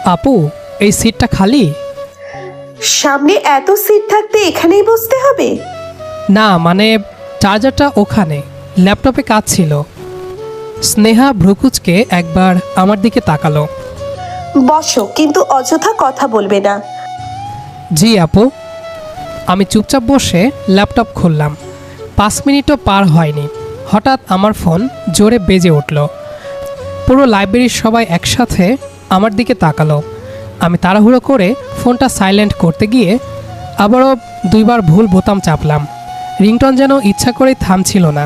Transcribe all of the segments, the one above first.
আপু, এই সিটটা খালি? সামনে এত সিট থাকতে এখানেই বসতে হবে? না মানে চার্জারটা ওখানে, ল্যাপটপে কাজ ছিল। স্নেহা ভ্রুকুচকে একবার আমার দিকে তাকালো। বসো, কিন্তু অযথা কথা বলবে না। জি আপু। আমি চুপচাপ বসে ল্যাপটপ খুললাম। 5 মিনিটও পার হয়নি, হঠাৎ আমার ফোন জোরে বেজে উঠল। পুরো লাইব্রেরির সবাই একসাথে আমার দিকে তাকালো। আমি তাড়াহুড়ো করে ফোনটা সাইলেন্ট করতে গিয়ে আবারও 2বার ভুল বোতাম চাপলাম। রিংটন যেন ইচ্ছা করেই থামছিল না।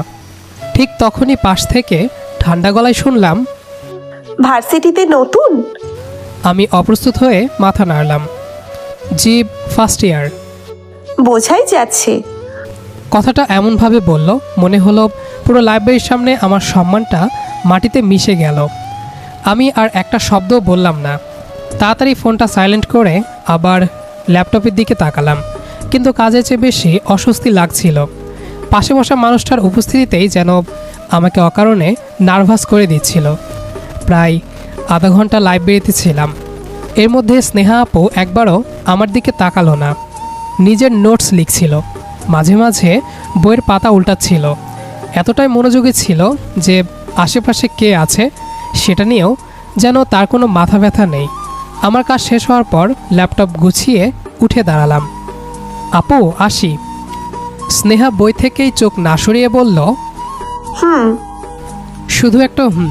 ঠিক তখনই পাশ থেকে ঠান্ডা গলায় শুনলাম, ভার্সিটিতে নতুন? আমি অপ্রস্তুত হয়ে মাথা নাড়লাম। জি, ফার্স্ট ইয়ার। বোঝাই যাচ্ছে। কথাটা এমনভাবে বলল, মনে হলো পুরো লাইব্রেরির সামনে আমার সম্মানটা মাটিতে মিশে গেল। আমি আর একটা শব্দ বললাম না। তাড়াতাড়ি ফোনটা সাইলেন্ট করে আবার ল্যাপটপের দিকে তাকালাম, কিন্তু কাজের চেয়ে বেশি অস্বস্তি লাগছিল। পাশে বসা মানুষটার উপস্থিতিতেই যেন আমাকে অকারণে নার্ভাস করে দিচ্ছিল। প্রায় আধা ঘন্টা লাইব্রেরিতে ছিলাম। এর মধ্যে স্নেহা আপু একবারও আমার দিকে তাকালো না। নিজের নোটস লিখছিল, মাঝে মাঝে বইয়ের পাতা উল্টাচ্ছিল। এতটাই মনোযোগী ছিল যে আশেপাশে কে আছে সেটা নিয়েও যেন তার কোনো মাথা ব্যথা নেই। আমার কাজ শেষ হওয়ার পর ল্যাপটপ গুছিয়ে উঠে দাঁড়ালাম। আপু, আসি। স্নেহা বই থেকেই চোখ না সরিয়ে বলল, হুম। শুধু একটা হুম।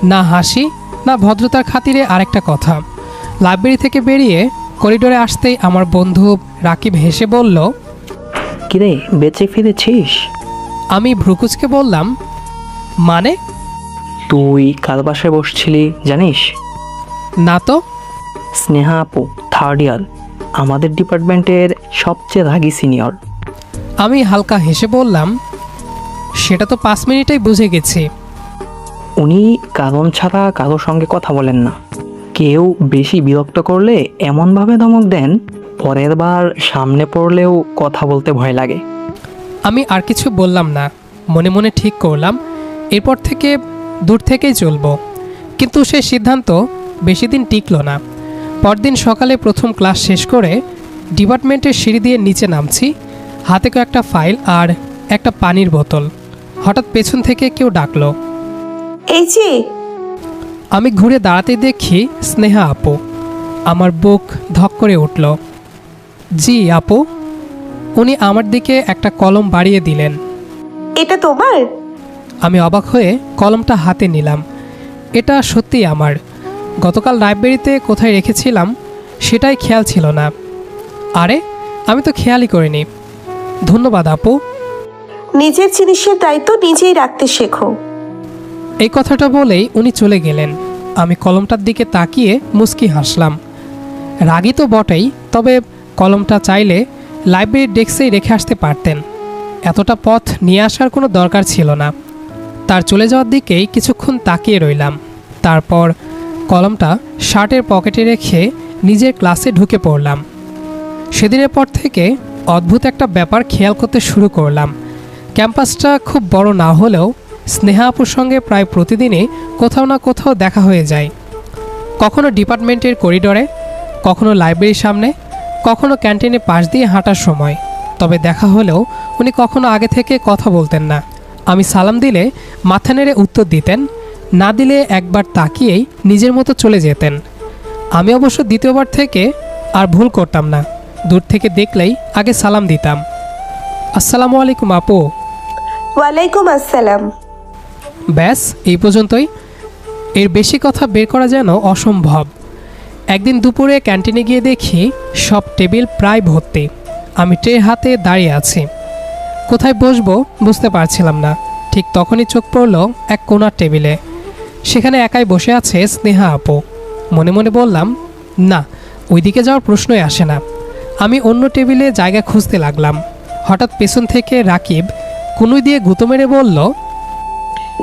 না হাসি না ভদ্রতার খাতিরে আরেকটা কথা। লাইব্রেরি থেকে বেরিয়ে করিডোরে আসতেই আমার বন্ধু রাকিব হেসে বলল, কিরে, বেঁচে ফিরেছিস? আমি ভ্রুকুচকে বললাম, মানে? তুই কার বাসায় বসছিলি জানিস? না তো। স্নেহা আপু, থার্ড ইয়ার, আমাদের ডিপার্টমেন্টের সবচেয়ে রাগী সিনিয়র। আমি হালকা হেসে বললাম, সেটা তো 5 মিনিটেই বুঝে গেছি। উনি কারণ ছাড়া কারোর সঙ্গে কথা বলেন না। কেউ বেশি বিরক্ত করলে এমনভাবে ধমক দেন, পরের বার সামনে পড়লেও কথা বলতে ভয় লাগে। আমি আর কিছু বললাম না। মনে মনে ঠিক করলাম এরপর থেকে দূর থেকেই চলবো। কিন্তু সেই সিদ্ধান্ত বেশি দিন টিকলো না। পরদিন সকালে প্রথম ক্লাস শেষ করে ডিপার্টমেন্টের সিঁড়ি দিয়ে নিচে নামছি, হাতে একটা ফাইল আর একটা পানির বোতল। হঠাৎ পেছন থেকে কেউ ডাকলো। এই যে। আমি ঘুরে দাঁড়াতে দেখি স্নেহা আপু। আমার বুক ধক করে উঠল। জি আপু। উনি আমার দিকে একটা কলম বাড়িয়ে দিলেন। এটা তোমার? আমি অবাক হয়ে কলমটা হাতে নিলাম। এটা সত্যিই আমার। গতকাল লাইব্রেরিতে কোথায় রেখেছিলাম সেটাই খেয়াল ছিল না। আরে, আমি তো খেয়ালই করিনি। ধন্যবাদ আপু। নিজের জিনিসের দায়িত্ব নিজেই রাখতে শেখো। এই কথাটা বলেই উনি চলে গেলেন। আমি কলমটার দিকে তাকিয়ে মুচকি হাসলাম। রাগী তো বটেই, তবে কলমটা চাইলে লাইব্রেরির ডেস্কেই রেখে আসতে পারতেন। এতটা পথ নিয়ে আসার কোনো দরকার ছিল না। তার চলে যাওয়ার দিকেই কিছুক্ষণ তাকিয়ে রইলাম। তারপর কলমটা শার্টের পকেটে রেখে নিজের ক্লাসে ঢুকে পড়লাম। সেদিনের পর থেকে অদ্ভুত একটা ব্যাপার খেয়াল করতে শুরু করলাম। ক্যাম্পাসটা খুব বড় না হলেও স্নেহা আপুর সঙ্গে প্রায় প্রতিদিনই কোথাও না কোথাও দেখা হয়ে যায়। কখনো ডিপার্টমেন্টের করিডোরে, কখনো লাইব্রেরির সামনে, কখনো ক্যান্টিনে পাশ দিয়ে হাঁটার সময়। তবে দেখা হলেও উনি কখনো আগে থেকে কথা বলতেন না। আমি সালাম দিলে মাথা নেড়ে উত্তর দিতেন, না দিলে একবার তাকিয়েই নিজের মতো চলে যেতেন। আমি অবশ্য দ্বিতীয়বার থেকে আর ভুল করতাম না। দূর থেকে দেখলেই আগে সালাম দিতাম। আসসালামু আলাইকুম আপু। ওয়ালাইকুম আসসালাম। ব্যাস, এই পর্যন্তই। এর বেশি কথা বের করা যেন অসম্ভব। একদিন দুপুরে ক্যান্টিনে গিয়ে দেখি সব টেবিল প্রায় ভর্তি। আমি ট্রে হাতে দাঁড়িয়ে আছি। কোথায় বসবো বুঝতে পারছিলাম না। ঠিক তখনই চোখ পড়ল এক কোণার টেবিলে। সেখানে একাই বসে আছে স্নেহা আপু। মনে মনে বললাম, না, ওইদিকে যাওয়ার প্রশ্নই আসে না। আমি অন্য টেবিলে জায়গা খুঁজতে লাগলাম। হঠাৎ পেছন থেকে রাকিব কুনুই দিয়ে গুঁতো মেরে বলল,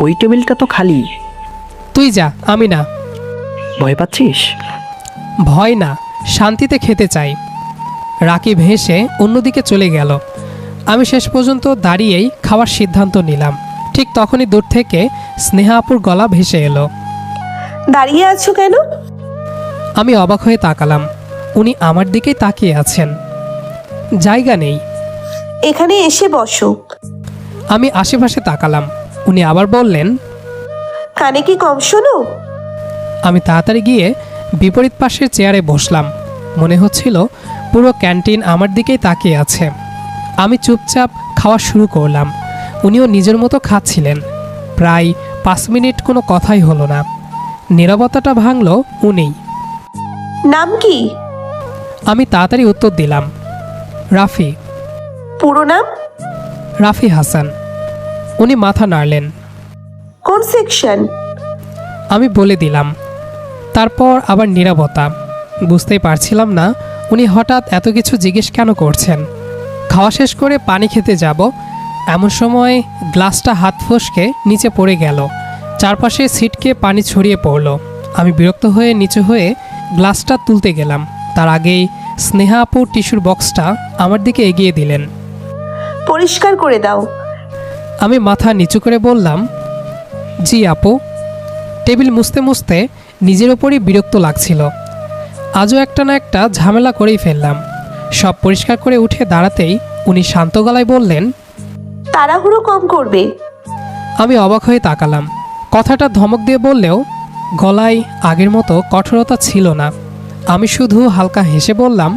ওই টেবিলটা তো খালি। তুই যা, আমি না। ভয় পাচ্ছিস? ভয় না, শান্তিতে খেতে চাই। রাকিব হেসে অন্যদিকে চলে গেল। আমি শেষ পর্যন্ত দাঁড়িয়েই খাওয়ার সিদ্ধান্ত নিলাম। ঠিক তখনই দূর থেকে স্নেহা আপুর গলা ভেসে এলো। দাঁড়িয়ে আছো কেন? আমি অবাক হয়ে তাকালাম। উনি আমার দিকেই তাকিয়ে আছেন। জায়গা নেই। এখানে এসে বসো। আমি আশেপাশে তাকালাম। উনি আবার বললেন, কানে কি কম শোনো? আমি তাড়াতাড়ি গিয়ে বিপরীত পাশের চেয়ারে বসলাম। মনে হচ্ছিল পুরো ক্যান্টিন আমার দিকেই তাকিয়ে আছে। আমি চুপচাপ খাওয়া শুরু করলাম। উনিও নিজের মতো খাচ্ছিলেন। প্রায় 5 মিনিট কোনো কথাই হলো না। নীরবতাটা ভাঙল উনিই। নাম কি? আমি তাড়াতাড়ি উত্তর দিলাম, রাফি। পুরো নাম? রাফি হাসান। উনি মাথা নাড়লেন। কোন সেকশন? আমি বলে দিলাম। তারপর আবার নীরবতা। বুঝতেই পারছিলাম না উনি হঠাৎ এত কিছু জিজ্ঞেস কেন করছেন। খাওয়া শেষ করে পানি খেতে যাব এমন সময় গ্লাসটা হাত ফসকে নিচে পড়ে গেল। চারপাশে ছিটকে পানি ছড়িয়ে পড়ল। আমি বিরক্ত হয়ে নিচু হয়ে গ্লাসটা তুলতে গেলাম। তার আগেই স্নেহা আপু টিস্যুর বক্সটা আমার দিকে এগিয়ে দিলেন। পরিষ্কার করে দাও। আমি মাথা নিচু করে বললাম, জি আপু। টেবিল মুছতে মুছতে নিজের ওপরই বিরক্ত লাগছিল। আজও একটা না একটা ঝামেলা করেই ফেললাম। সব পরিষ্কার করে উঠে দাঁড়াতেই উনি শান্ত গলায় বললেন, তাড়াহুড়ো কম করবে। আমি অবাক হয়ে তাকালাম। কথাটা ধমক দিয়ে বললেও গলায় আগের মতো কঠোরতা ছিল না। আমি শুধু হালকা হেসে বললাম,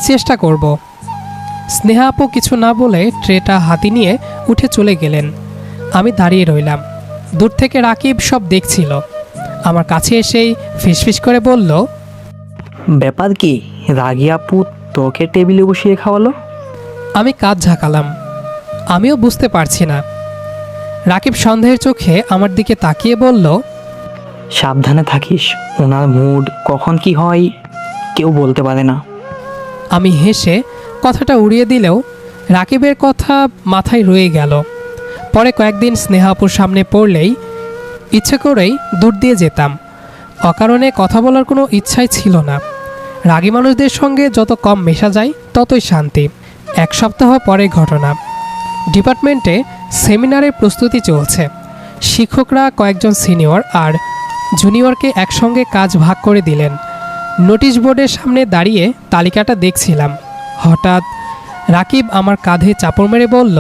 চেষ্টা করব। স্নেহা আপু কিছু না বলে ট্রেটা হাতি নিয়ে উঠে চলে গেলেন। আমি দাঁড়িয়ে রইলাম। দূর থেকে রাকিব সব দেখছিল। আমার কাছে এসেই ফিসফিস করে বলল, ব্যাপার কি, রাগী আপু তোকে টেবিলে বসিয়ে খাওয়ালো? আমি কাজ ঝাঁকালাম। আমিও বুঝতে পারছি না। রাকিব সন্দেহের চোখে আমার দিকে তাকিয়ে বলল, সাবধানে থাকিস, ওনার মুড কখন কি হয় কেউ বলতে পারে না। আমি হেসে কথাটা উড়িয়ে দিলেও রাকিবের কথা মাথায় রয়ে গেল। পরে কয়েকদিন স্নেহাপুর সামনে পড়লেই ইচ্ছে করেই দূর দিয়ে যেতাম। অকারণে কথা বলার কোনো ইচ্ছাই ছিল না। রাগী মানুষদের সঙ্গে যত কম মেশা যায় ততই শান্তি। 1 সপ্তাহ পরের ঘটনা। ডিপার্টমেন্টে সেমিনারের প্রস্তুতি চলছে। শিক্ষকরা কয়েকজন সিনিয়র আর জুনিয়রকে একসঙ্গে কাজ ভাগ করে দিলেন। নোটিশ বোর্ডের সামনে দাঁড়িয়ে তালিকাটা দেখছিলাম। হঠাৎ রাকিব আমার কাঁধে চাপড় মেরে বলল,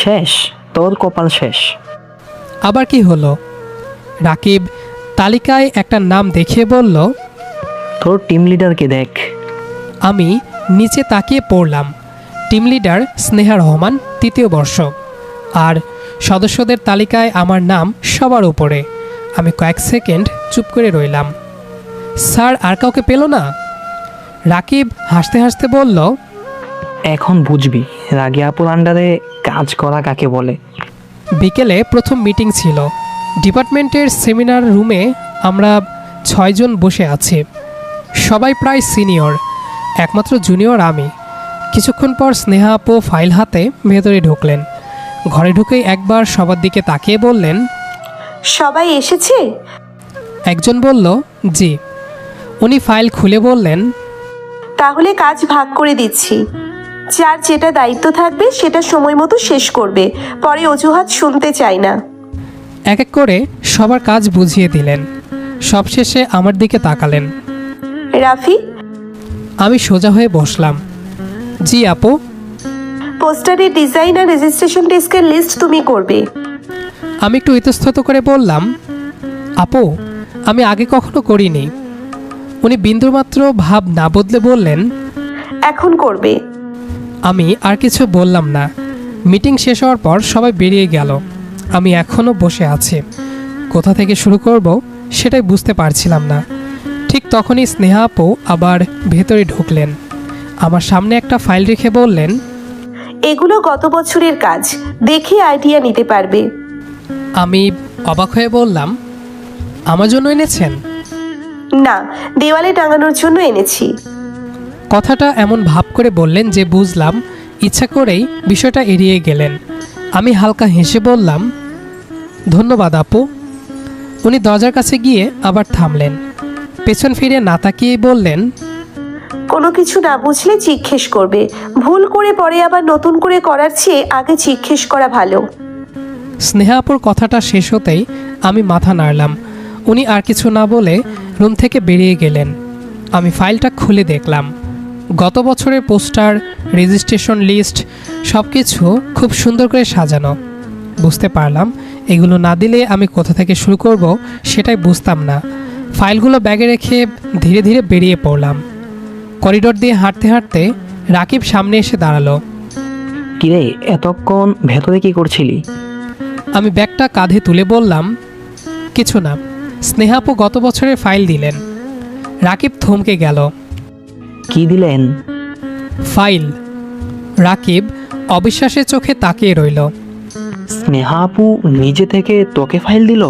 শেষ, তোর কপাল শেষ। আবার কি হলো? রাকিব তালিকায় একটা নাম দেখিয়ে বলল, তোর টিম লিডারকে দেখ। আমি নিচে তাকিয়ে পড়লাম। টিম লিডার স্নেহা রহমান, 3য় বর্ষ। আর সদস্যদের তালিকায় আমার নাম সবার উপরে। আমি কয়েক সেকেন্ড চুপ করে রইলাম। স্যার আর কাউকে পেল না? রাকিব হাসতে হাসতে বলল, এখন বুঝবি রাগী আপুর আন্ডারে কাজ করা কাকে বলে। বিকেলে প্রথম মিটিং ছিল। ডিপার্টমেন্টের সেমিনার রুমে আমরা 6 জন বসে আছি। সবাই প্রায় সিনিয়র, একমাত্র জুনিয়র আমি। কিছুক্ষণ পর স্নেহা আপু ফাইল হাতে ভেতরে ঢুকলেন। ঘরে ঢুকেই একবার সবার দিকে তাকিয়ে বললেন, সবাই এসেছে? একজন বলল, জি। উনি ফাইল খুলে বললেন, তাহলে কাজ ভাগ করে দিচ্ছি। যার যেটা দায়িত্ব থাকবে সেটা সময় মতো শেষ করবে, পরে অজুহাত শুনতে চাই না। এক এক করে সবার কাজ বুঝিয়ে দিলেন। সবশেষে আমার দিকে তাকালেন। রাফি, আমি সোজা হয়ে বসলাম। জি আপু। পোস্টারের ডিজাইন আর রেজিস্ট্রেশন ডেস্কের লিস্ট তুমি করবে। আমি একটু ইতস্তত করে বললাম, আপু আমি আগে কখনো করিনি। উনি বিন্দুমাত্র ভাব না বদলে বললেন, এখন করবে। আমি আর কিছু বললাম না। মিটিং শেষ হওয়ার পর সবাই বেরিয়ে গেল। আমি এখনও বসে আছি। কোথা থেকে শুরু করব সেটাই বুঝতে পারছিলাম না। ঠিক তখনই স্নেহা আপু আবার ভেতরে ঢুকলেন। আমার সামনে একটা ফাইল রেখে বললেন, এগুলো গত বছরের কাজ, দেখে আইডিয়া নিতে পারবে। আমি অবাক হয়ে বললাম, আমার জন্য এনেছেন? না, দেওয়ালে টাঙানোর জন্য এনেছি। কথাটা এমন ভাব করে বললেন যে বুঝলাম ইচ্ছা করেই বিষয়টা এড়িয়ে গেলেন। আমি হালকা হেসে বললাম, ধন্যবাদ আপু। উনি দরজার কাছে গিয়ে আবার থামলেন। পেছন ফিরে না তাকিয়েই বললেন, কোনো কিছু না বুঝলে জিজ্ঞেস করবে। ভুল করে পরে আবার নতুন করে করার চেয়ে আগে জিজ্ঞেস করা ভালো। স্নেহা আপুর কথাটা শেষ হতেই আমি মাথা নাড়লাম। উনি আর কিছু না বলে রুম থেকে বেরিয়ে গেলেন। আমি ফাইলটা খুলে দেখলাম। গত বছরের পোস্টার, রেজিস্ট্রেশন লিস্ট সব কিছু খুব সুন্দর করে সাজানো। বুঝতে পারলাম এগুলো না দিলে আমি কোথা থেকে শুরু করব সেটাই বুঝতাম না। ফাইলগুলো ব্যাগে রেখে ধীরে ধীরে বেরিয়ে পড়লাম। করিডোর দিয়ে হাঁটতে হাঁটতে রাকিব সামনে এসে দাঁড়ালো। কিরে, এতক্ষণ ভেতরে কি করছিলি? আমি ব্যাগটা কাঁধে তুলে বললাম, কিছু না, স্নেহাপু গত বছরের ফাইল দিলেন। রাকিব থমকে গেল। কি দিলেন? ফাইল। রাকিব অবিশ্বাসের চোখে তাকিয়ে রইল। স্নেহা আপু নিজে থেকে তোকে ফাইল দিল?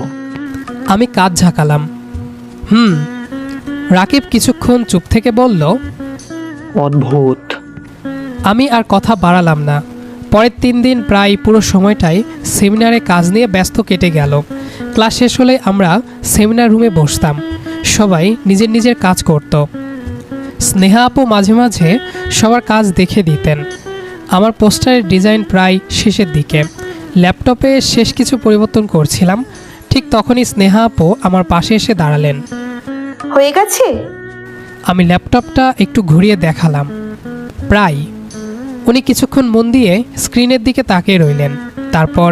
আমি কাঁধ ঝাঁকালাম। রাকিব কিছুক্ষণ চুপ থেকে বলল, অদ্ভুত। আমি আর কথা বাড়ালাম না। পরের 3 দিন প্রায় পুরো সময়টাই সেমিনারে কাজ নিয়ে ব্যস্ত কেটে গেল। ক্লাস শেষ হলে আমরা সেমিনার রুমে বসতাম। সবাই নিজের নিজের কাজ করত। স্নেহা আপু মাঝে মাঝে সবার কাজ দেখে দিতেন। আমার পোস্টারের ডিজাইন প্রায় শেষের দিকে। ল্যাপটপে শেষ কিছু পরিবর্তন করছিলাম। ঠিক তখনই স্নেহা আপু আমার পাশে এসে দাঁড়ালেন। হয়ে গেছে? আমি ল্যাপটপটা একটু ঘুরিয়ে দেখালাম। প্রায়। উনি কিছুক্ষণ মন দিয়ে স্ক্রিনের দিকে তাকিয়ে রইলেন। তারপর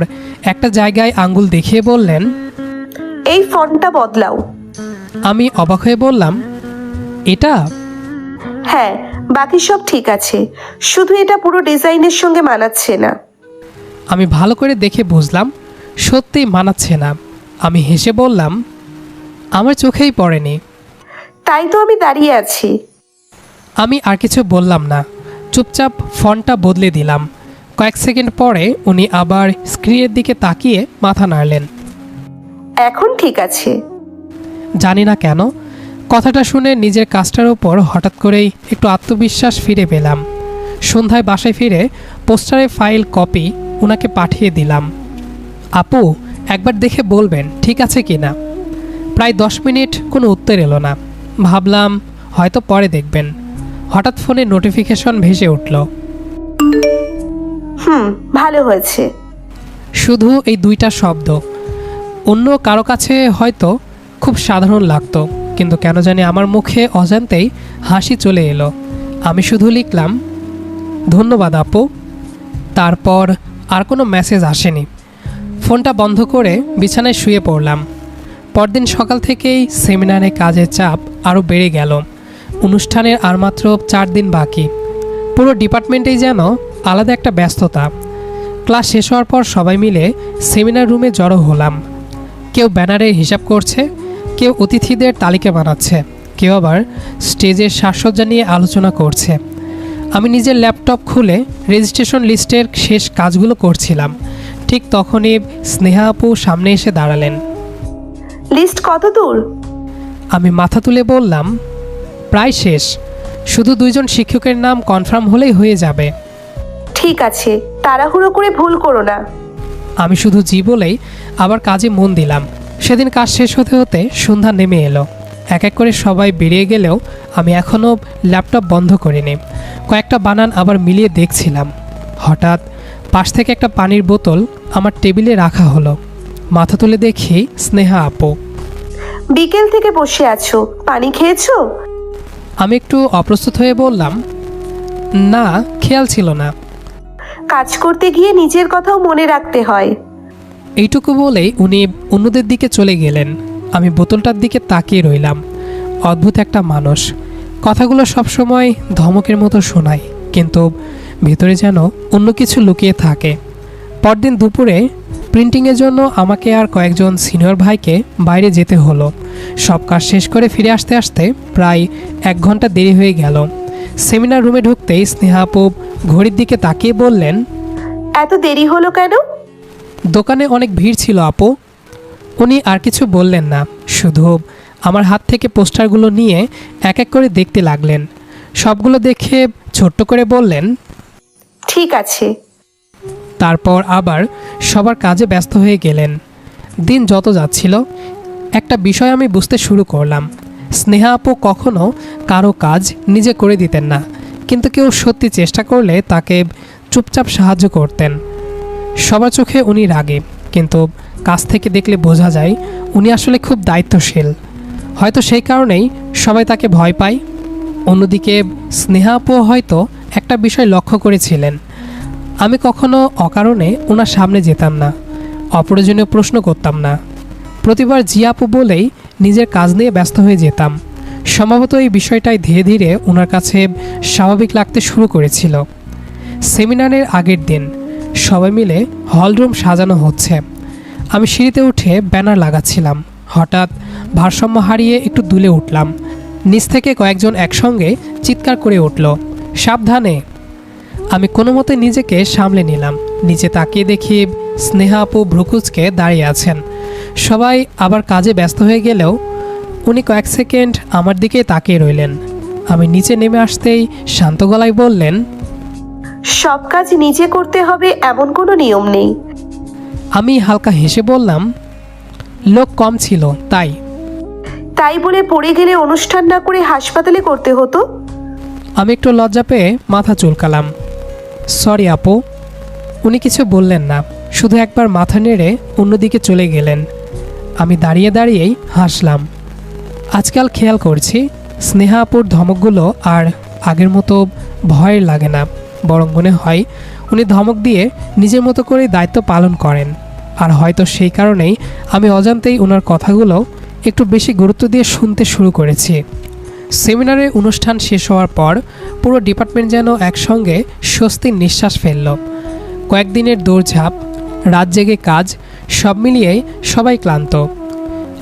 একটা জায়গায় আঙ্গুল দেখিয়ে বললেন, এই ফন্টটা বদলাও। আমি অবাক হয়ে বললাম, এটা? হ্যাঁ, বাকি সব ঠিক আছে, শুধু এটা পুরো ডিজাইনের সঙ্গে মানাচ্ছে না। আমি ভালো করে দেখে বুঝলাম সত্যিই মানাচ্ছে না। আমি হেসে বললাম, আমার চোখেই পড়েনি। তাই তো আমি দাঁড়িয়ে আছি। আমি আর কিছু বললাম না, চুপচাপ ফন্টটা বদলে দিলাম। কয়েক সেকেন্ড পরে উনি আবার স্ক্রিনের দিকে তাকিয়ে মাথা নাড়লেন। এখন ঠিক আছে। জানি না কেন কথাটা শুনে নিজের কাজটার ওপর হঠাৎ করেই একটু আত্মবিশ্বাস ফিরে পেলাম। সন্ধ্যায় বাসায় ফিরে পোস্টারের ফাইল কপি ওনাকে পাঠিয়ে দিলাম। আপু, একবার দেখে বলবেন ঠিক আছে কি না। প্রায় 10 মিনিট কোনো উত্তর এলো না। ভাবলাম হয়তো পরে দেখবেন। হঠাৎ ফোনে নোটিফিকেশন ভেসে উঠল। ভালো হয়েছে। শুধু এই 2টা শব্দ। অন্য কারো কাছে হয়তো খুব সাধারণ লাগতো, কিন্তু কেন জানি আমার মুখে অজান্তেই হাসি চলে এলো। আমি শুধু লিখলাম, ধন্যবাদ আপু। তারপর আর কোনো মেসেজ আসেনি। ফোনটা বন্ধ করে বিছানায় শুয়ে পড়লাম। পরদিন সকাল থেকেই সেমিনারে কাজের চাপ আরও বেড়ে গেল। অনুষ্ঠানের আর মাত্র 4 দিন বাকি। পুরো ডিপার্টমেন্টেই যেন আলাদা একটা ব্যস্ততা। ক্লাস শেষ হওয়ার পর সবাই মিলে সেমিনার রুমে জড়ো হলাম। কেউ ব্যানারের হিসাব করছে, কেউ অতিথিদের তালিকা বানাচ্ছে, কেউ আবার স্টেজের সাজসজ্জা নিয়ে আলোচনা করছে। আমি নিজের ল্যাপটপ খুলে রেজিস্ট্রেশন লিস্টের শেষ কাজগুলো করছিলাম। ঠিক তখনই স্নেহা আপু সামনে এসে দাঁড়ালেন। লিস্ট কত দূর? আমি মাথা তুলে বললাম, প্রায় শেষ, শুধু 2 জন শিক্ষকের নাম কনফার্ম হলেই হয়ে যাবে। ঠিক আছে, তাড়াহুড়ো করে ভুল করো না। আমি শুধু জি বলেই আবার কাজে মন দিলাম। সেদিন কাজ শেষ হতে হতে সন্ধ্যা নেমে এলো। এক এক করে সবাই বেরিয়ে গেলেও আমি এখনও ল্যাপটপ বন্ধ করিনি। কয়েকটা বানান আবার মিলিয়ে দেখছিলাম। হঠাৎ পাশ থেকে একটা পানির বোতল আমার টেবিলে রাখা হলো। মাথা তুলে দেখি স্নেহা আপু। বিকেল থেকে বসে আছো, পানি খেয়েছো? আমি একটু অপ্রস্তুত হয়ে বললাম, না, খেয়াল ছিল না। কাজ করতে গিয়ে নিজের কথাও মনে রাখতে হয়। এইটুকু বলেই উনি অন্যদের দিকে চলে গেলেন। আমি বোতলটার দিকে তাকিয়ে রইলাম। অদ্ভুত একটা মানুষ। কথাগুলো সবসময় ধমকের মতো শোনায়, কিন্তু ভেতরে যেন অন্য কিছু লুকিয়ে থাকে। পরদিন দুপুরে প্রিন্টিংয়ের জন্য আমাকে আর কয়েকজন সিনিয়র ভাইকে বাইরে যেতে হলো। সব কাজ শেষ করে ফিরে আসতে আসতে প্রায় 1 ঘন্টা দেরি হয়ে গেল। সেমিনার রুমে ঢুকতেই স্নেহা আপু ঘড়ির দিকে তাকিয়ে বললেন, এত দেরি হলো কেন? দোকানে অনেক ভিড় ছিল আপু। উনি আর কিছু বললেন না, শুধু আমার হাত থেকে পোস্টারগুলো নিয়ে এক এক করে দেখতে লাগলেন। সবগুলো দেখে ছোট্ট করে বললেন, ঠিক আছে। তারপর আবার সবার কাজে ব্যস্ত হয়ে গেলেন। দিন যত যাচ্ছিল একটা বিষয় আমি বুঝতে শুরু করলাম। স্নেহা আপু কখনো কারো কাজ নিজে করে দিতেন না, কিন্তু কেউ সত্যি চেষ্টা করলে তাকে চুপচাপ সাহায্য করতেন। সবার চোখে উনি রাগে, কিন্তু কাছ থেকে দেখলে বোঝা যায় উনি আসলে খুব দায়িত্বশীল। হয়তো সেই কারণেই সবাই তাকে ভয় পায়। অন্যদিকে স্নেহা আপুও হয়তো একটা বিষয় লক্ষ্য করেছিলেন, আমি কখনো অকারণে ওনার সামনে যেতাম না, অপ্রয়োজনীয় প্রশ্ন করতাম না। প্রতিবার জি আপু বলেই নিজের কাজ নিয়ে ব্যস্ত হয়ে যেতাম। সম্ভবত এই বিষয়টাই ধীরে ধীরে ওনার কাছে স্বাভাবিক লাগতে শুরু করেছিল। সেমিনারের আগের দিন সবাই মিলে হলরুম সাজানো হচ্ছে। আমি সিঁড়িতে উঠে ব্যানার লাগাচ্ছিলাম। হঠাৎ ভারসাম্য হারিয়ে একটু দুলে উঠলাম। নিচ থেকে কয়েকজন একসঙ্গে চিৎকার করে উঠল, সাবধানে! আমি কোনো মতে নিজেকে সামলে নিলাম। নিচে তাকিয়ে দেখি স্নেহা আপু ভ্রুকুচকে দাঁড়িয়ে আছেন। সবাই আবার কাজে ব্যস্ত হয়ে গেলেও উনি কয়েক সেকেন্ড আমার দিকে তাকিয়ে রইলেন। আমি নিচে নেমে আসতেই শান্ত গলায় বললেন, সব কাজ নিজে করতে হবে এমন কোনো নিয়ম নেই। আমি হালকা হেসে বললাম, লোক কম ছিল তাই। তাই বলে পড়ে গেলে অনুষ্ঠান না করে হাসপাতালে করতে হতো। আমি একটু লজ্জা পেয়ে মাথা চুলকালাম। সরি আপু। উনি কিছু বললেন না, শুধু একবার মাথা নেড়ে অন্যদিকে চলে গেলেন। আমি দাঁড়িয়ে দাঁড়িয়েই হাসলাম। আজকাল খেয়াল করছি স্নেহা আপুর ধমকগুলো আর আগের মতো ভয়ের লাগে না, বরং মনে হয় উনি ধমক দিয়ে নিজের মতো করে দায়িত্ব পালন করেন। আর হয়তো সেই কারণেই আমি অজান্তেই ওনার কথাগুলো একটু বেশি গুরুত্ব দিয়ে শুনতে শুরু করেছি। সেমিনারের অনুষ্ঠান শেষ হওয়ার পর পুরো ডিপার্টমেন্ট যেন একসঙ্গে স্বস্তির নিঃশ্বাস ফেলল। কয়েকদিনের দৌড়ঝাঁপ, রাত জেগে কাজ, সব মিলিয়ে সবাই ক্লান্ত।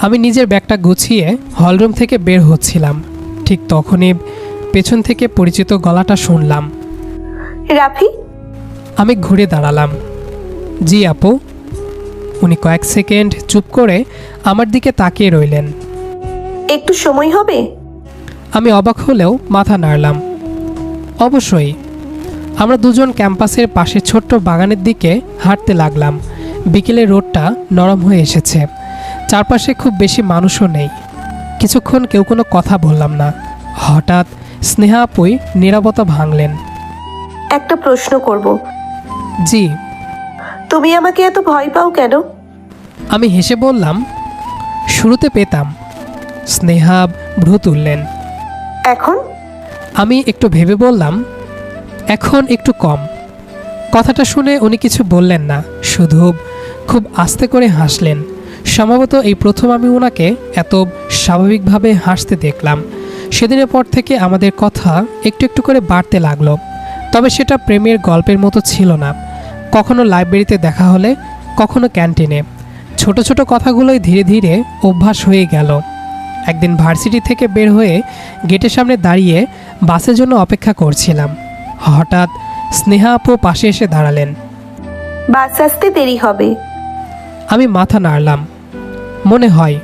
আমি নিজের ব্যাগটা গুছিয়ে হলরুম থেকে বের হচ্ছিলাম। ঠিক তখনই পেছন থেকে পরিচিত গলাটা শুনলাম। রাফি? আমি ঘুরে দাঁড়ালাম। জি আপু। উনি কয়েক সেকেন্ড চুপ করে আমার দিকে তাকিয়ে রইলেন। একটু সময় হবে? আমি অবাক হলেও মাথা নাড়লাম। অবশ্যই। আমরা দুজন ক্যাম্পাসের পাশে ছোট্ট বাগানের দিকে হাঁটতে লাগলাম। বিকেলের রোদটা নরম হয়ে এসেছে, চারপাশে খুব বেশি মানুষও নেই। কিছুক্ষণ কেউ কোনো কথা বললাম না। হঠাৎ স্নেহা আপুই নীরবতা ভাঙলেন। একটা প্রশ্ন করব। জি। তুমি আমাকে এত ভয় পাও কেন? আমি হেসে বললাম, শুরুতে পেতাম। স্নেহা ভ্রু তুললেন। এখন? আমি একটু ভেবে বললাম, এখন একটু কম। কথাটা শুনে উনি কিছু বললেন না, শুধু খুব আস্তে করে হাসলেন। সম্ভবত এই প্রথম আমি ওনাকে এত স্বাভাবিকভাবে হাসতে দেখলাম। সেদিনের পর থেকে আমাদের কথা একটু একটু করে বাড়তে লাগলো। তবে সেটা প্রেমের গল্পের মতো ছিল না। কখনো লাইব্রেরিতে দেখা হলে, কখনো ক্যান্টিনে। ছোট ছোট কথাগুলোই ধীরে ধীরে অভ্যাস হয়ে গেল। একদিন ভার্সিটি থেকে বের হয়ে গেটের সামনে দাঁড়িয়ে বাসের জন্য অপেক্ষা করছিলাম। হঠাৎ স্নেহা আপু পাশে এসে দাঁড়ালেন। বাস আসতে দেরি হবে। আমি মাথা নাড়লাম, মনে হয়।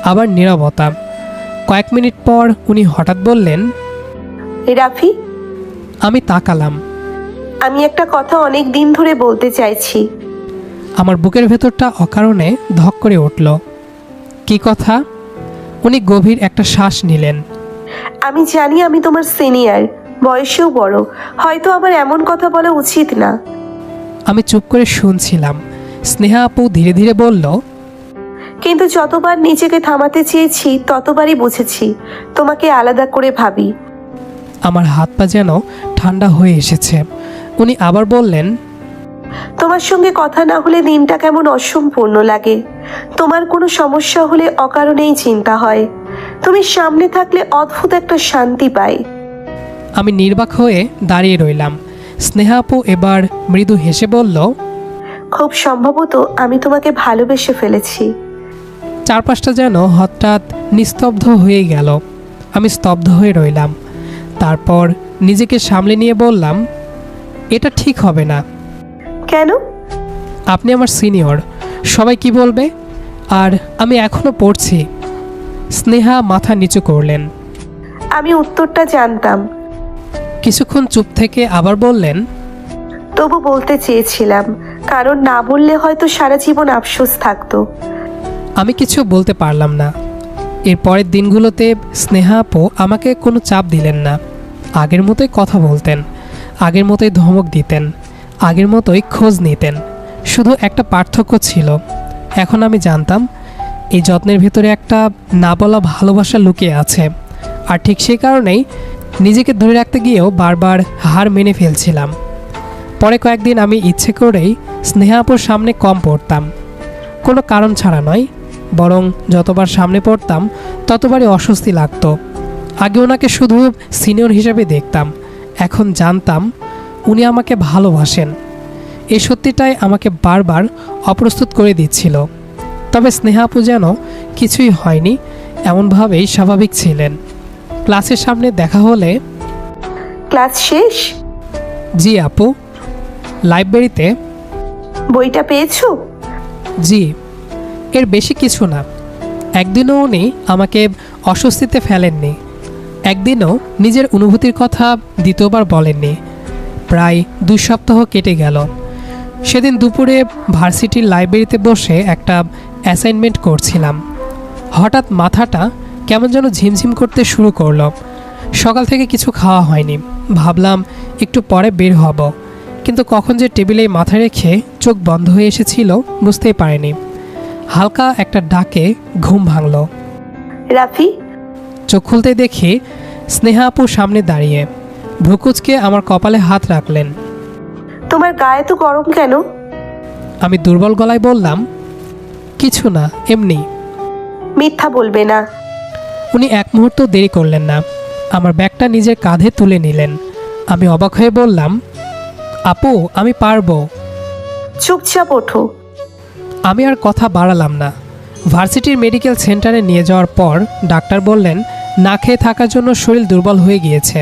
আবার নীরবতা। কয়েক মিনিট পর উনি হঠাৎ বললেন, রাফি? আমি তাকালাম। আমি একটা কথা অনেক দিন ধরে বলতে চাইছি। আমার বুকের ভেতরটা অকারণে ধক করে উঠল। কি কথা? উনি গভীর একটা শ্বাস নিলেন। আমি জানি আমি তোমার সিনিয়র, বয়সেও বড়, হয়তো আমার এমন কথা বলা উচিত না। আমি চুপ করে শুনছিলাম। স্নেহা আপু ধীরে ধীরে বলল, কিন্তু যতবার নিজেকে থামাতে চেয়েছি ততবারই বুঝেছি তোমাকে আলাদা করে ভাবি। আমার হাত পা যেন ঠান্ডা হয়ে এসেছে। উনি আবার বললেন, তোমার সঙ্গে কথা না হলে দিনটা কেমন অসম্পূর্ণ লাগে। তোমার কোনো সমস্যা হলে অকারণেই চিন্তা হয়, তুমি সামনে থাকলে অদ্ভুত একটা শান্তি পাই। আমি নির্বাক হয়ে দাঁড়িয়ে রইলাম। স্নেহা আপু এবার মৃদু হেসে বলল, খুব সম্ভবত আমি তোমাকে ভালোবেসে ফেলেছি। চারপাশটা যেন হঠাৎ নিস্তব্ধ হয়ে গেল। আমি স্তব্ধ হয়ে রইলাম। তারপর নিজেকে সামলে নিয়ে বললাম, এটা ঠিক হবে না। কেন? আপনি আমার সিনিয়র, সবাই কি বলবে? আর আমি এখনো পড়ছি। স্নেহা মাথা নিচু করলেন। আমি উত্তরটা জানতাম। কিছুক্ষণ চুপ থেকে আবার বললেন, তবু বলতে চেয়েছিলাম, কারণ না বললে হয়তো সারা জীবন আফসোস থাকতো। আমি কিছু বলতে পারলাম না। এর পরের দিনগুলোতে স্নেহা আপু আমাকে কোনো চাপ দিলেন না। আগের মতোই কথা বলতেন, আগের মতোই ধমক দিতেন, আগের মতোই খোঁজ নিতেন। শুধু একটা পার্থক্য ছিল, এখন আমি জানতাম এই যত্নের ভেতরে একটা না বলা ভালোবাসা লুকিয়ে আছে। আর ঠিক সেই কারণেই নিজেকে ধরে রাখতে গিয়েও বারবার হার মেনে ফেলছিলাম। পরে কয়েকদিন আমি ইচ্ছে করেই স্নেহা আপুর সামনে কম পড়তাম, কোনো কারণ ছাড়া নয়, বরং যতবার সামনে পড়তাম ততবারই অস্বস্তি লাগতো। আগে ওনাকে শুধু সিনিয়র হিসেবে দেখতাম, এখন জানতাম উনি আমাকে ভালোবাসেন। এই সত্যিটাই আমাকে বারবার অপ্রস্তুত করে দিচ্ছিল। তবে স্নেহা আপু যেন কিছুই হয়নি এমনভাবেই স্বাভাবিক ছিলেন। ক্লাসের সামনে দেখা হলে, ক্লাস শেষ? জি আপু। লাইব্রেরিতে? বইটা পেয়েছো? জি। এর বেশি কিছু না। একদিনও উনি আমাকে অস্বস্তিতে ফেলেননি, একদিনও নিজের অনুভূতির কথা দ্বিতীয়বার বলেননি। প্রায় 2 সপ্তাহ কেটে গেল। সেদিন দুপুরে ভার্সিটির লাইব্রেরিতে বসে একটা অ্যাসাইনমেন্ট করছিলাম। হঠাৎ মাথাটা কেমন যেন ঝিমঝিম করতে শুরু করলো। সকাল থেকে কিছু খাওয়া হয়নি, ভাবলাম একটু পরে বের হব, কিন্তু কখন যে টেবিলে মাথা রেখে চোখ বন্ধ হয়ে এসেছিল বুঝতেই পারিনি। হালকা একটা ডাকে ঘুম ভাঙল। রাফি? চোখ খুলতে দেখি স্নেহা আপু সামনে দাঁড়িয়ে ভ্রুকুচকে আমার কপালে হাত রাখলেন। তোমার গায়ে তো গরম কেন? আমি দুর্বল গলায় বললাম, কিছু না, এমনি। মিথ্যা বলবে না। উনি এক মুহূর্ত দেরি করলেন না, আমার ব্যাগটা নিজের কাঁধে তুলে নিলেন। আমি অবাক হয়ে বললাম, আপু আমি পারবো। চুপচাপ ওঠো। আমি আর কথা বাড়ালাম না। ভার্সিটির মেডিকেল সেন্টারে নিয়ে যাওয়ার পর ডাক্তার বললেন না খেয়ে থাকার জন্য শরীর দুর্বল হয়ে গিয়েছে,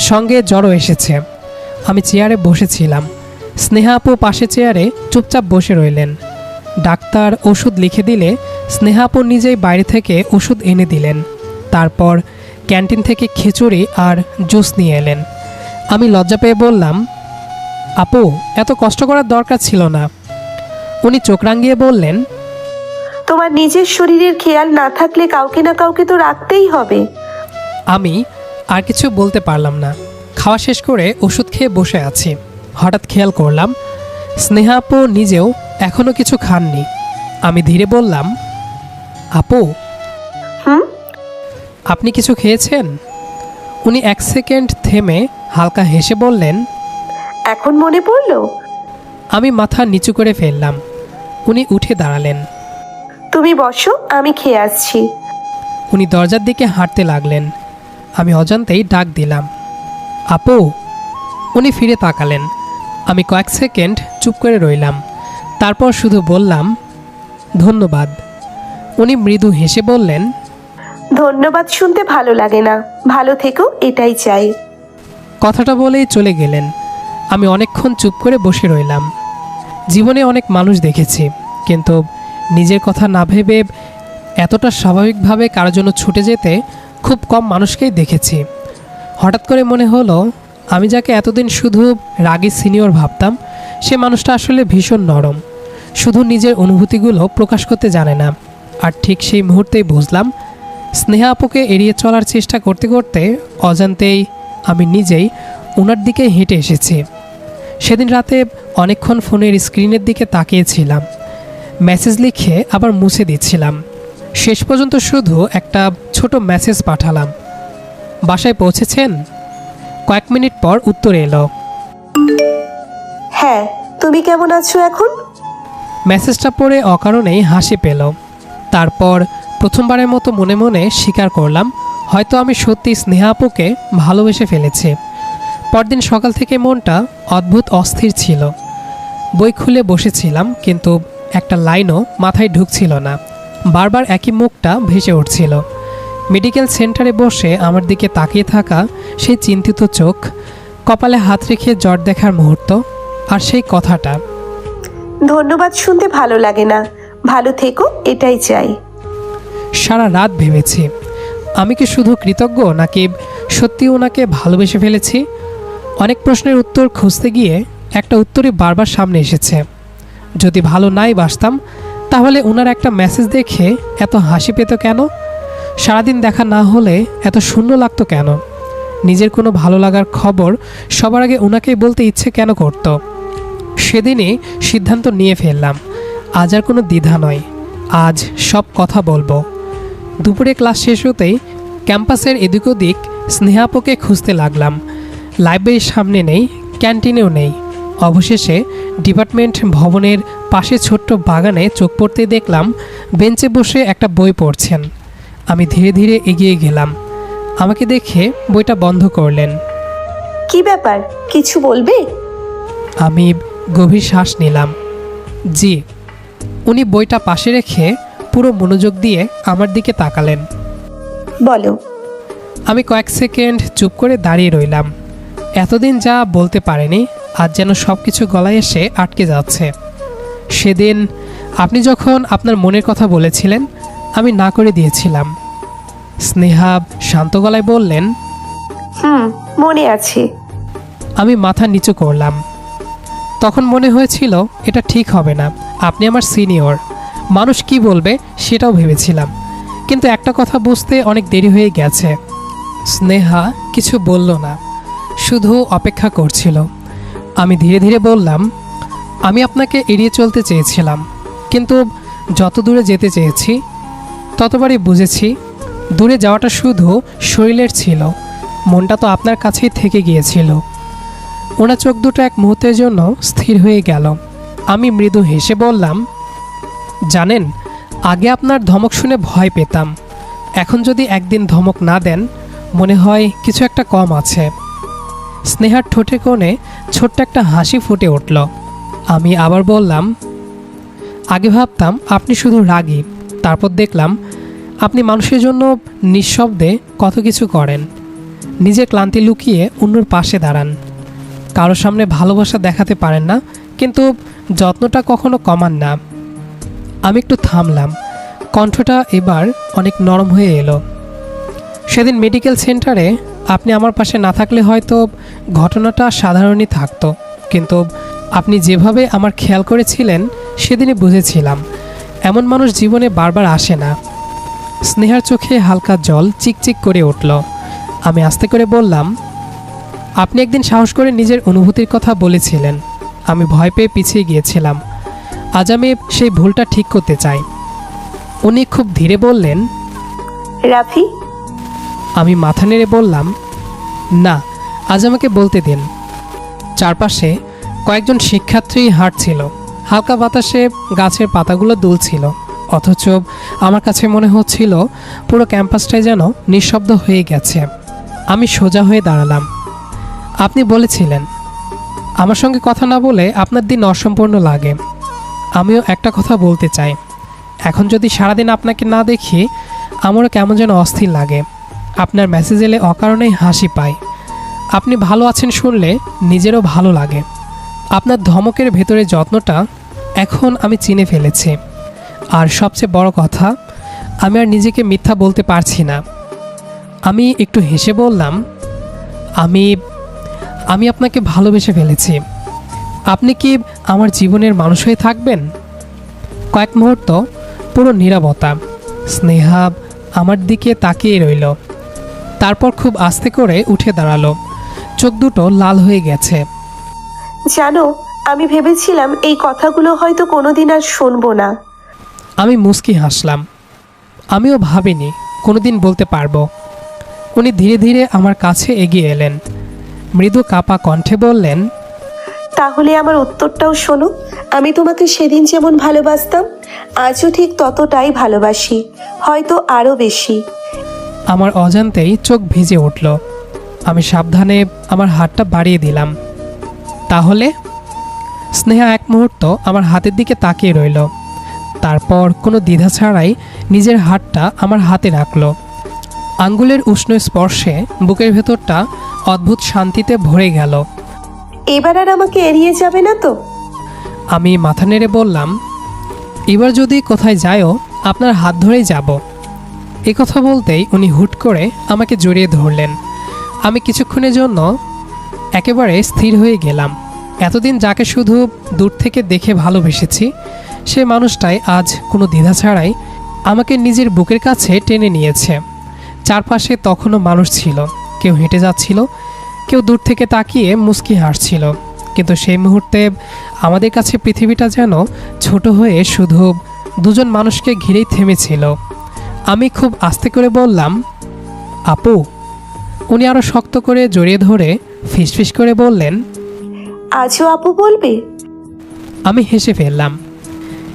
সঙ্গে জ্বরও এসেছে। আমি চেয়ারে বসেছিলাম, স্নেহা আপু পাশে চেয়ারে চুপচাপ বসে রইলেন। ডাক্তার ওষুধ লিখে দিলে স্নেহা আপু নিজেই বাইরে থেকে ওষুধ এনে দিলেন। তারপর ক্যান্টিন থেকে খিচুড়ি আর জুস নিয়ে এলেন। আমি লজ্জা পেয়ে বললাম, আপু এত কষ্ট করার দরকার ছিল না। উনি চোখ রাঙিয়ে বললেন, তোমার নিজের শরীরের খেয়াল না থাকলে কাউকে না কাউকে তো রাখতেই হবে। আমি আর কিছু বলতে পারলাম না। খাওয়া শেষ করে ওষুধ খেয়ে বসে আছি। হঠাৎ খেয়াল করলাম স্নেহা আপু নিজেও এখনও কিছু খাননি। আমি ধীরে বললাম, আপু হুম? আপনি কিছু খেয়েছেন? উনি 1 সেকেন্ড থেমে হালকা হেসে বললেন, এখন মনে পড়লো? আমি মাথা নিচু করে ফেললাম। উনি উঠে দাঁড়ালেন। তুমি বসো, আমি খেয়ে আসছি। উনি দরজার দিকে হাঁটতে লাগলেন। আমি অজান্তেই ডাক দিলাম, আপু। উনি ফিরে তাকালেন। আমি কয়েক সেকেন্ড চুপ করে রইলাম, তারপর শুধু বললাম, ধন্যবাদ। উনি মৃদু হেসে বললেন, ধন্যবাদ শুনতে ভালো লাগে না, ভালো থেকো এটাই চাই। কথাটা বলেই চলে গেলেন। আমি অনেকক্ষণ চুপ করে বসে রইলাম। জীবনে অনেক মানুষ দেখেছি, কিন্তু নিজের কথা না ভেবে এতটা স্বাভাবিকভাবে কারোর জন্য ছুটে যেতে খুব কম মানুষকেই দেখেছি। হঠাৎ করে মনে হলো আমি যাকে এতদিন শুধু রাগী সিনিয়র ভাবতাম, সে মানুষটা আসলে ভীষণ নরম, শুধু নিজের অনুভূতিগুলো প্রকাশ করতে জানে না। আর ঠিক সেই মুহূর্তেই বুঝলাম স্নেহা আপুকে এড়িয়ে চলার চেষ্টা করতে করতে অজান্তেই আমি নিজেই ওনার দিকে হেঁটে এসেছি। সেদিন রাতে অনেকক্ষণ ফোনের স্ক্রিনের দিকে তাকিয়েছিলাম, মেসেজ লিখে আবার মুছে দিচ্ছিলাম। শেষ পর্যন্ত শুধু একটা ছোট মেসেজ পাঠালাম, বাসায় পৌঁছেছেন? কয়েক মিনিট পর উত্তর এলো, হ্যাঁ, তুমি কেমন আছো এখন? মেসেজটা পড়ে অকারণেই হাসি পেল। তারপর প্রথমবারের মতো মনে মনে স্বীকার করলাম হয়তো আমি সত্যি স্নেহা আপুকে ভালোবেসে ফেলেছি। পরদিন সকাল থেকে মনটা অদ্ভুত অস্থির ছিল। বই খুলে বসেছিলাম, কিন্তু একটা লাইনও মাথায় ঢুকছিল না। বারবার একই মুখটা ভেসে উঠছিল। মেডিকেল সেন্টারে বসে আমার দিকে তাকিয়ে থাকা সেই চিন্তিত চোখ, কপালে হাত রেখে জ্বর দেখার মুহূর্ত, আর সেই কথাটা, ধন্যবাদ শুনতে ভালো লাগে না, ভালো থেকো এটাই চাই। সারা রাত ভেবেছি আমি কি শুধু কৃতজ্ঞ নাকি সত্যি ওনাকে ভালোবেসে ফেলেছি। অনেক প্রশ্নের উত্তর খুঁজতে গিয়ে একটা উত্তরই বারবার সামনে এসেছে। যদি ভালো নাই বাসতাম তাহলে ওনার একটা মেসেজ দেখে এত হাসি পেত কেন? সারাদিন দেখা না হলে এত শূন্য লাগতো কেন? নিজের কোনো ভালো লাগার খবর সবার আগে ওনাকেই বলতে ইচ্ছে কেন করতো? সেদিনই সিদ্ধান্ত নিয়ে ফেললাম, আজ আর কোনো দ্বিধা নয়। আজ সব কথা বলবো। দুপুরে ক্লাস শেষ হতেই ক্যাম্পাসের এদিক ওদিক স্নেহাপকে খুঁজতে লাগলাম। লাইব্রেরির সামনে নেই, ক্যান্টিনেও নেই। অবশেষে ডিপার্টমেন্ট ভবনের পাশে ছোট্ট বাগানে চোখ পড়তেই দেখলাম বেঞ্চে বসে একটা বই পড়ছেন। আমি ধীরে ধীরে এগিয়ে গেলাম। আমাকে দেখে বইটা বন্ধ করলেন। কি ব্যাপার, কিছু বলবে? আমি গভীর শ্বাস নিলাম। জি। উনি বইটা পাশে রেখে পুরো মনোযোগ দিয়ে আমার দিকে তাকালেন। বলো। আমি কয়েক সেকেন্ড চুপ করে দাঁড়িয়ে রইলাম। এতদিন যা বলতে পারিনি আজ যেন সব কিছু গলায় এসে আটকে যাচ্ছে। সেদিন আপনি যখন আপনার মনের কথা বলেছিলেন আমি না করে দিয়েছিলাম। স্নেহা শান্ত গলায় বললেন, মনে আছে। আমি মাথা নিচু করলাম। তখন মনে হয়েছিল এটা ঠিক হবে না, আপনি আমার সিনিয়র, মানুষ কি বলবে সেটাও ভেবেছিলাম। কিন্তু একটা কথা বুঝতে অনেক দেরি হয়ে গেছে। স্নেহা কিছু বলল না, শুধু অপেক্ষা করছিল। আমি ধীরে ধীরে বললাম, আমি আপনাকে এড়িয়ে চলতে চেয়েছিলাম, কিন্তু যত দূরে যেতে চেয়েছি ততবারই বুঝেছি দূরে যাওয়াটা শুধু শরীরের ছিল, মনটা তো আপনার কাছেই থেকে গিয়েছিল। ওনার চোখ দুটো এক মুহূর্তের জন্য স্থির হয়ে গেল। আমি মৃদু হেসে বললাম, জানেন, আগে আপনার ধমক শুনে ভয় পেতাম, এখন যদি একদিন ধমক না দেন মনে হয় কিছু একটা কম আছে। স্নেহার ঠোঁটে কোণে ছোট্ট একটা হাসি ফুটে উঠল। আমি আবার বললাম, আগে ভাবতাম আপনি শুধু রাগী, তারপর দেখলাম আপনি মানুষের জন্য নিঃশব্দে কত কিছু করেন। নিজের ক্লান্তি লুকিয়ে অন্যর পাশে দাঁড়ান। কারো সামনে ভালোবাসা দেখাতে পারেন না, কিন্তু যত্নটা কখনো কমান না। আমি একটু থামলাম। কণ্ঠটা এবার অনেক নরম হয়ে এলো। সেদিন মেডিকেল সেন্টারে আপনি আমার পাশে না থাকলে হয়তো ঘটনাটা সাধারণই থাকতো, কিন্তু আপনি যেভাবে আমার খেয়াল করেছিলেন সেদিনই বুঝেছিলাম এমন মানুষ জীবনে বারবার আসে না। স্নেহার চোখে হালকা জল চিকচিক করে উঠল। আমি আস্তে করে বললাম, আপনি একদিন সাহস করে নিজের অনুভূতির কথা বলেছিলেন, আমি ভয় পেয়ে পিছিয়ে গিয়েছিলাম। আজ আমি সেই ভুলটা ঠিক করতে চাই। উনি খুব ধীরে বললেন, রাফি। আমি মাথা নেড়ে বললাম, না, আজ আমাকে বলতে দিন। চারপাশে কয়েকজন শিক্ষার্থী হাঁটছিল, হালকা বাতাসে গাছের পাতাগুলো দুলছিল, অথচ আমার কাছে মনে হচ্ছিল পুরো ক্যাম্পাসটাই যেন নিঃশব্দ হয়ে গেছে। আমি সোজা হয়ে দাঁড়ালাম। আপনি বলেছিলেন আমার সঙ্গে কথা না বলে আপনার দিন অসম্পূর্ণ লাগে। আমিও একটা কথা বলতে চাই, এখন যদি সারাদিন আপনাকে না দেখি আমারও কেমন যেন অস্থির লাগে। আপনার মেসেজ এলে অকারণেই হাসি পায়। আপনি ভালো আছেন শুনলে নিজেরও ভালো লাগে। আপনার ধমকের ভেতরে যত্নটা এখন আমি চিনে ফেলেছি। আর সবচেয়ে বড় কথা, আমি আর নিজেকে মিথ্যা বলতে পারছি না। আমি একটু হেসে বললাম, আমি আপনাকে ভালোবেসে ফেলেছি। আপনি কি আমার জীবনের মানুষ হয়ে থাকবেন? কয়েক মুহূর্ত পুরো নীরবতা। স্নেহা আমার দিকে তাকিয়ে রইল, তারপর খুব আস্তে করে উঠে দাঁড়ালো। চোখ দুটো লাল হয়ে গেছে। জানো, আমি ভেবেছিলাম এই কথাগুলো হয়তো কোনোদিন আর শুনবো না। আমি মুচকি হাসলাম। আমিও ভাবিনি কোনোদিন বলতে পারবো। উনি ধীরে ধীরে আমার কাছে এগিয়ে এলেন। মৃদু কাপা কণ্ঠে বললেন, তাহলে আমার উত্তরটাও শোনো। আমি তোমাকে সেদিন যেমন ভালোবাসতাম আজও ঠিক ততটাই ভালোবাসি, হয়তো আরও বেশি। আমার অজান্তেই চোখ ভিজে উঠল। আমি সাবধানে আমার হাতটা বাড়িয়ে দিলাম। তাহলে? স্নেহা এক মুহূর্ত আমার হাতের দিকে তাকিয়ে রইল, তারপর কোনো দ্বিধা ছাড়াই নিজের হাতটা আমার হাতে রাখল। আঙ্গুলের উষ্ণ স্পর্শে বুকের ভেতরটা অদ্ভুত শান্তিতে ভরে গেল। এবার আর আমাকে এড়িয়ে যাবে না তো? আমি মাথা নেড়ে বললাম, এবার যদি কোথায় যায়ও আপনার হাত ধরেই যাব। এ কথা বলতেই উনি হুট করে আমাকে জড়িয়ে ধরলেন। আমি কিছুক্ষণের জন্য একেবারে স্থির হয়ে গেলাম। এতদিন যাকে শুধু দূর থেকে দেখে ভালোবেসেছি সে মানুষটাই আজ কোনো দ্বিধা ছাড়াই আমাকে নিজের বুকের কাছে টেনে নিয়েছে। চারপাশে তখনও মানুষ ছিল, কেউ হেঁটে যাচ্ছিল, কেউ দূর থেকে তাকিয়ে মুচকি হাসছিল, কিন্তু সেই মুহূর্তে আমাদের কাছে পৃথিবীটা যেন ছোট হয়ে শুধু দুজন মানুষকে ঘিরেই থেমেছিল। আমি খুব আস্তে করে বললাম, আপু। উনি আরও শক্ত করে জড়িয়ে ধরে ফিসফিস করে বললেন, আজও আপু বলবে? আমি হেসে ফেললাম।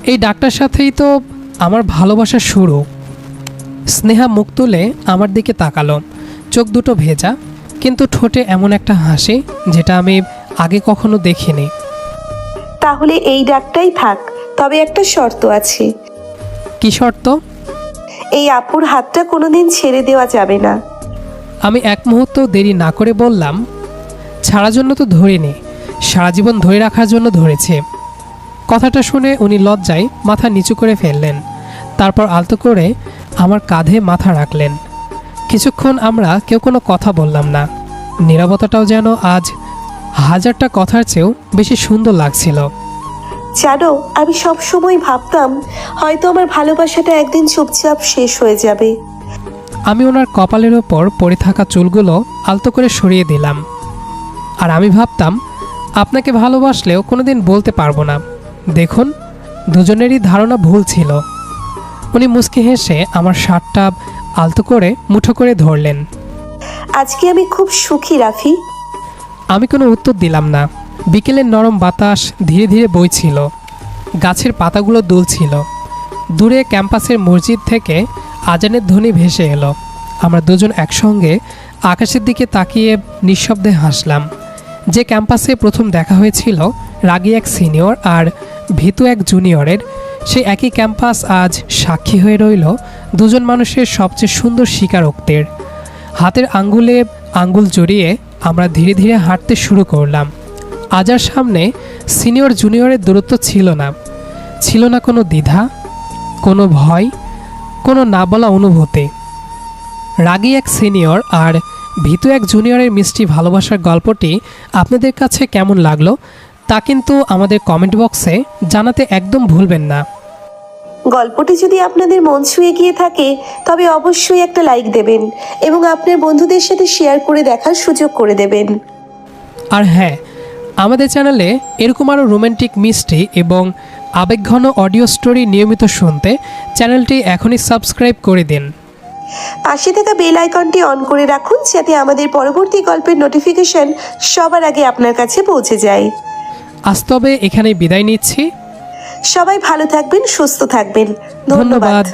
এই ডাক্তার সাথেই তো আমার ভালোবাসা শুরু। স্নেহা মুখ তুলে আমার দিকে তাকালো, চোখ দুটো ভেজা, কিন্তু ঠোঁটে এমন একটা হাসি যেটা আমি আগে কখনো দেখিনি। তাহলে এই ডাকটাই থাক, তবে একটা শর্ত আছে। কী শর্ত? এই আপুর হাতটা কোনোদিন ছেড়ে দেওয়া যাবে না। আমি এক মুহূর্ত দেরি না করে বললাম, ছাড়ার জন্য তো ধরিনি, সারা জীবন ধরে রাখার জন্য ধরেছে। কথাটা শুনে উনি লজ্জায় মাথা নিচু করে ফেললেন, তারপর আলতো করে আমার কাঁধে মাথা রাখলেন। কিছুক্ষণ আমরা কেউ কোনো কথা বললাম না। নীরবতাটাও যেন আজ হাজারটা কথার চেয়েও বেশি সুন্দর লাগছিল। জানো, আমি সবসময় ভাবতাম হয়তো আমার ভালোবাসাটা একদিন চুপচাপ শেষ হয়ে যাবে। আমি ওনার কপালের ওপর পড়ে থাকা চুলগুলো আলতো করে সরিয়ে দিলাম। আর আমি ভাবতাম, আপনাকে ভালোবাসলেও কোনোদিন বলতে পারবো না। দেখুন, দুজনেরই ধারণা ভুল ছিল। উনি মুচকি হেসে আমার শার্টটা আলতো করে মুঠো করে ধরলেন। আজকে আমি খুব সুখী রাফি। আমি কোনো উত্তর দিলাম না। বিকেলের নরম বাতাস ধীরে ধীরে বইছিল, গাছের পাতাগুলো দুলছিল। দূরে ক্যাম্পাসের মসজিদ থেকে আজানের ধ্বনি ভেসে এলো। আমরা দুজন একসঙ্গে আকাশের দিকে তাকিয়ে নিঃশব্দে হাসলাম। যে ক্যাম্পাসে প্রথম দেখা হয়েছিল রাগী এক সিনিয়র আর ভীতু এক জুনিয়রের, সেই একই ক্যাম্পাস আজ সাক্ষী হয়ে রইল দুজন মানুষের সবচেয়ে সুন্দর স্বীকারোক্তির। হাতের আঙ্গুলে আঙ্গুল জড়িয়ে আমরা ধীরে ধীরে হাঁটতে শুরু করলাম। আজার সামনে সিনিয়র জুনিয়রের দূরত্ব ছিল না, ছিল না কোনো দ্বিধা, কোনো ভয়, কোনো না বলা অনুভূতি। রাগী এক সিনিয়র আর ভীতু এক জুনিয়রের মিষ্টি ভালোবাসার গল্পটি আপনাদের কাছে কেমন লাগলো তা কিন্তু আমাদের কমেন্ট বক্সে জানাতে একদম ভুলবেন না। গল্পটি যদি আপনাদের মন ছুঁয়ে গিয়ে থাকে তবে অবশ্যই একটা লাইক দেবেন এবং আপনার বন্ধুদের সাথে শেয়ার করে দেখার সুযোগ করে দেবেন। আর হ্যাঁ, আমাদের চ্যানেলে এরকম আরও রোমান্টিক মিষ্টি এবং আবেগঘন অডিও স্টোরি নিয়মিত শুনতে চ্যানেলটি এখনই সাবস্ক্রাইব করে দিন। পাশে থাকা বেল আইকনটি অন করে রাখুন যাতে আমাদের পরবর্তী গল্পের নোটিফিকেশন সবার আগে আপনার কাছে পৌঁছে যায়। আজ তবে এখানেই বিদায় নিচ্ছি। সবাই ভালো থাকবেন, সুস্থ থাকবেন। ধন্যবাদ।